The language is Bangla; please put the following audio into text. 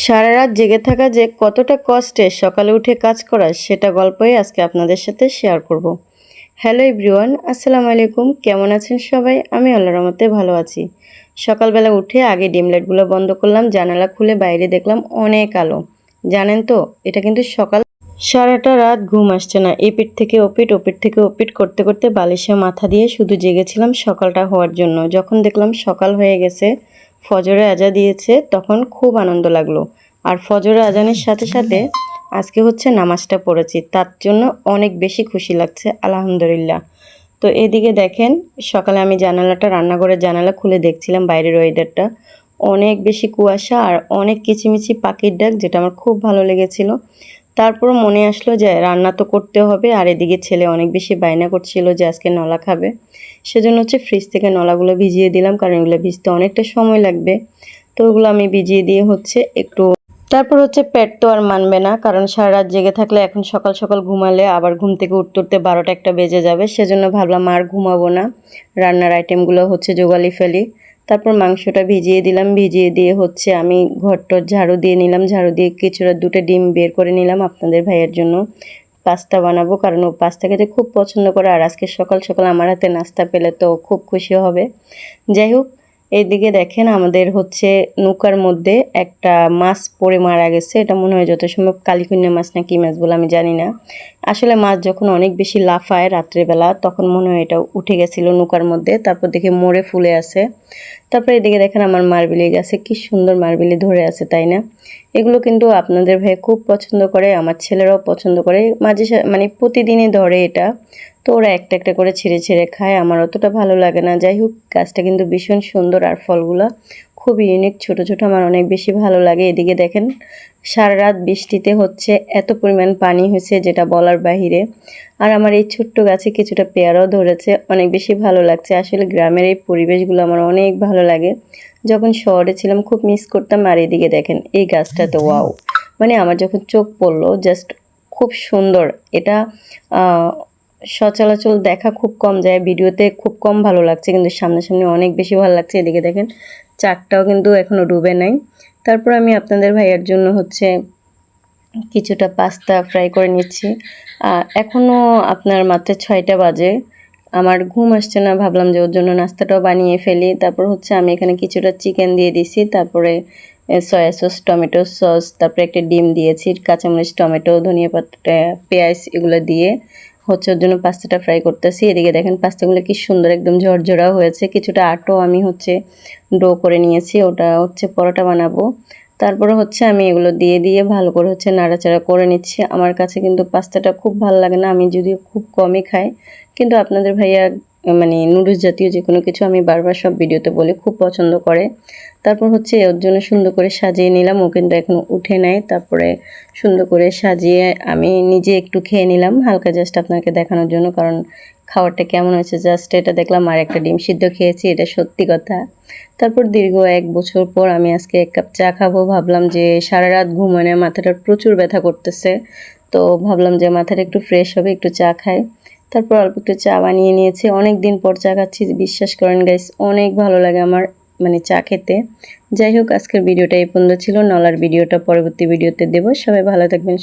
সারা রাত জেগে থাকা যে কতটা কষ্টে সকালে উঠে কাজ করা সেটা গল্পই আজকে আপনাদের সাথে শেয়ার করব। হ্যালো এভরিওয়ান, আসসালামু আলাইকুম। কেমন আছেন সবাই? আমি আল্লাহর রহমতে ভালো আছি। সকালবেলা উঠে আগে ডিম লাইটগুলো বন্ধ করলাম, জানালা খুলে বাইরে দেখলাম অনেক আলো। জানেন তো, এটা কিন্তু সকাল। সারাটা রাত ঘুম আসছে না, এপিঠ থেকে ওপিঠ ওপিঠ থেকে ওপিঠ করতে করতে বালিশে মাথা দিয়ে শুধু জেগেছিলাম সকালটা হওয়ার জন্য। যখন দেখলাম সকাল হয়ে গেছে, ফজরে আজান দিয়েছে, তখন খুব আনন্দ লাগলো। আর ফজরে আজানের সাথে সাথে আজকে হচ্ছে নামাজটা পড়েছি, তার জন্য অনেক বেশি খুশি লাগছে, আলহামদুলিল্লাহ। তো এদিকে দেখেন, সকালে আমি রান্নাঘরের জানালা খুলে দেখছিলাম বাইরের ওয়েদারটা। অনেক বেশি কুয়াশা আর অনেক কিচিমিচি পাখির ডাক, যেটা আমার খুব ভালো লেগেছিল। তারপর মনে আসলো যে রান্না তো করতে হবে, আর এদিকে ছেলে অনেক বেশি বায়না করছিল যে আজকে নলা খাবে। সেজন্য হচ্ছে ফ্রিজ থেকে নলাগুলো ভিজিয়ে দিলাম, কারণ এগুলো ভিজতে অনেকটা সময় লাগবে। তো ওগুলো আমি ভিজিয়ে দিয়ে হচ্ছে একটু, তারপর হচ্ছে পেট তো আর মানবে না, কারণ সারা রাত জেগে থাকলে এখন সকাল সকাল ঘুমালে আবার ঘুম থেকে উঠতে উঠতে 12টা-1টা বেজে যাবে। সেজন্য ভাবলাম আর ঘুমাবো না, রান্নার আইটেমগুলো হচ্ছে জোগালি ফেলি। তারপর মাংসটা ভিজিয়ে দিলাম, ভিজিয়ে দিয়ে হচ্ছে আমি ঘরটর ঝাড়ু দিয়ে নিলাম, ঝাড়ু দিয়ে কিছুটা 2টা ডিম বের করে নিলাম আপনাদের ভাইয়ের জন্য। পাস্তা বানাবো, কারণ ও পাস্তা খেতে খুব পছন্দ করে, আর আজকে সকাল সকাল আমার হাতে নাস্তা পেলে তো খুব খুশি হবে। যাই হোক, এইদিকে দেখেন আমাদের হচ্ছে নৌকার মধ্যে একটা মাছ পড়ে মারা গেছে। এটা মনে হয় যত সম্ভব কালিকুইন্না মাছ না কি মাছ বলে আমি জানি না। আসলে মাছ যখন অনেক বেশি লাফায় রাত্রেবেলা, তখন মনে হয় এটা উঠে গেছিলো নৌকার মধ্যে, তারপর দেখে মরে ফুলে আছে। তারপরে এদিকে দেখেন আমার মারবিলি গাছে কি সুন্দর মারবিলি ধরে আছে, তাই না? এগুলো কিন্তু আপনাদের ভাই খুব পছন্দ করে, আমার ছেলেরাও পছন্দ করে, মাঝে মানে প্রতিদিনই ধরে এটা। তো ওরা একটা একটা করে ছিঁড়ে ছিঁড়ে খায়, আমার অতটা ভালো লাগে না। যাই হোক, গাছটা কিন্তু ভীষণ সুন্দর, আর ফলগুলো খুব ইউনিক, ছোট ছোট, আমার অনেক বেশি ভালো লাগে। এদিকে দেখেন সারা রাত বৃষ্টিতে হচ্ছে এত পরিমাণ পানি হয়েছে যেটা বলার বাহিরে। আর আমার এই ছোট্ট গাছে কিছুটা পেয়ারাও ধরেছে, অনেক বেশি ভালো লাগছে। আসলে গ্রামের এই পরিবেশগুলো আমার অনেক ভালো লাগে, যখন শহরে ছিলাম খুব মিস করতাম। আর এদিকে দেখেন এই গাছটাতে ওয়াও, মানে আমার যখন চোখ পড়লো জাস্ট খুব সুন্দর। এটা সচরাচর দেখা খুব কম যায়, ভিডিওতে খুব কম ভালো লাগছে, কিন্তু সামনাসামনি অনেক বেশি ভালো লাগছে। এদিকে দেখেন চারটাও কিন্তু এখনো ডুবে নাই। তারপর আমি আপনাদের ভাইয়ের জন্য হচ্ছে কিছুটা পাস্তা ফ্রাই করে নিচ্ছি। এখনও আপনার মাত্র 6টা বাজে, আমার ঘুম আসছে না, ভাবলাম যে ওর জন্য নাস্তাটাও বানিয়ে ফেলি। তারপর হচ্ছে আমি এখানে কিছুটা চিকেন দিয়ে দিছি, তারপরে সয়া সস, টমেটো সস, তারপরে একটা ডিম দিয়েছি, কাঁচামরিচ, টমেটো, ধনিয়া পাতা, পেঁয়াজ এগুলো দিয়ে হচ্ছে ওর জন্য পাস্তাটা ফ্রাই করতেছি। এদিকে দেখেন পাস্তাগুলো কি সুন্দর একদম ঝরঝরা হয়েছে। কিছুটা আটাও আমি হচ্ছে ডো করে নিয়েছি, ওটা হচ্ছে পরোটা বানাবো। তারপরে হচ্ছে আমি এগুলো দিয়ে দিয়ে ভালো করে হচ্ছে নাড়াচাড়া করে নিচ্ছি। আমার কাছে কিন্তু পাস্তাটা খুব ভালো লাগে না, আমি যদিও খুব কমই খাই, কিন্তু আপনাদের ভাইয়া মানে নুডলস জাতীয় যে কোনো কিছু আমি বারবার সব ভিডিওতে বলি খুব পছন্দ করে। তারপর হচ্ছে ওর জন্য সুন্দর করে সাজিয়ে নিলাম, ও কিন্তু এখন উঠে নেয়। তারপরে সুন্দর করে সাজিয়ে আমি নিজে একটু খেয়ে নিলাম হালকা, জাস্ট আপনাকে দেখানোর জন্য, কারণ খাবারটা কেমন হয়েছে জাস্ট এটা দেখলাম। আর একটা ডিম সিদ্ধ খেয়েছি, এটা সত্যি কথা। তারপর দীর্ঘ 1 বছর পর আমি আজকে 1 কাপ চা খাবো। ভাবলাম যে সারা রাত ঘুমানো মাথাটা প্রচুর ব্যথা করতেছে, তো ভাবলাম যে মাথাটা একটু ফ্রেশ হবে, একটু চা খাই। তারপর অল্প একটু চা বানিয়ে নিয়েছি, অনেক দিন পর চা খাচ্ছি, বিশ্বাস করেন গাইস, অনেক ভালো লাগে আমার মানে চা খেতে। যাই হোক, আজকের ভিডিওটা এই পর্যন্ত ছিল, নলার ভিডিওটা পরবর্তী ভিডিওতে দেবো। সবাই ভালো থাকবেন।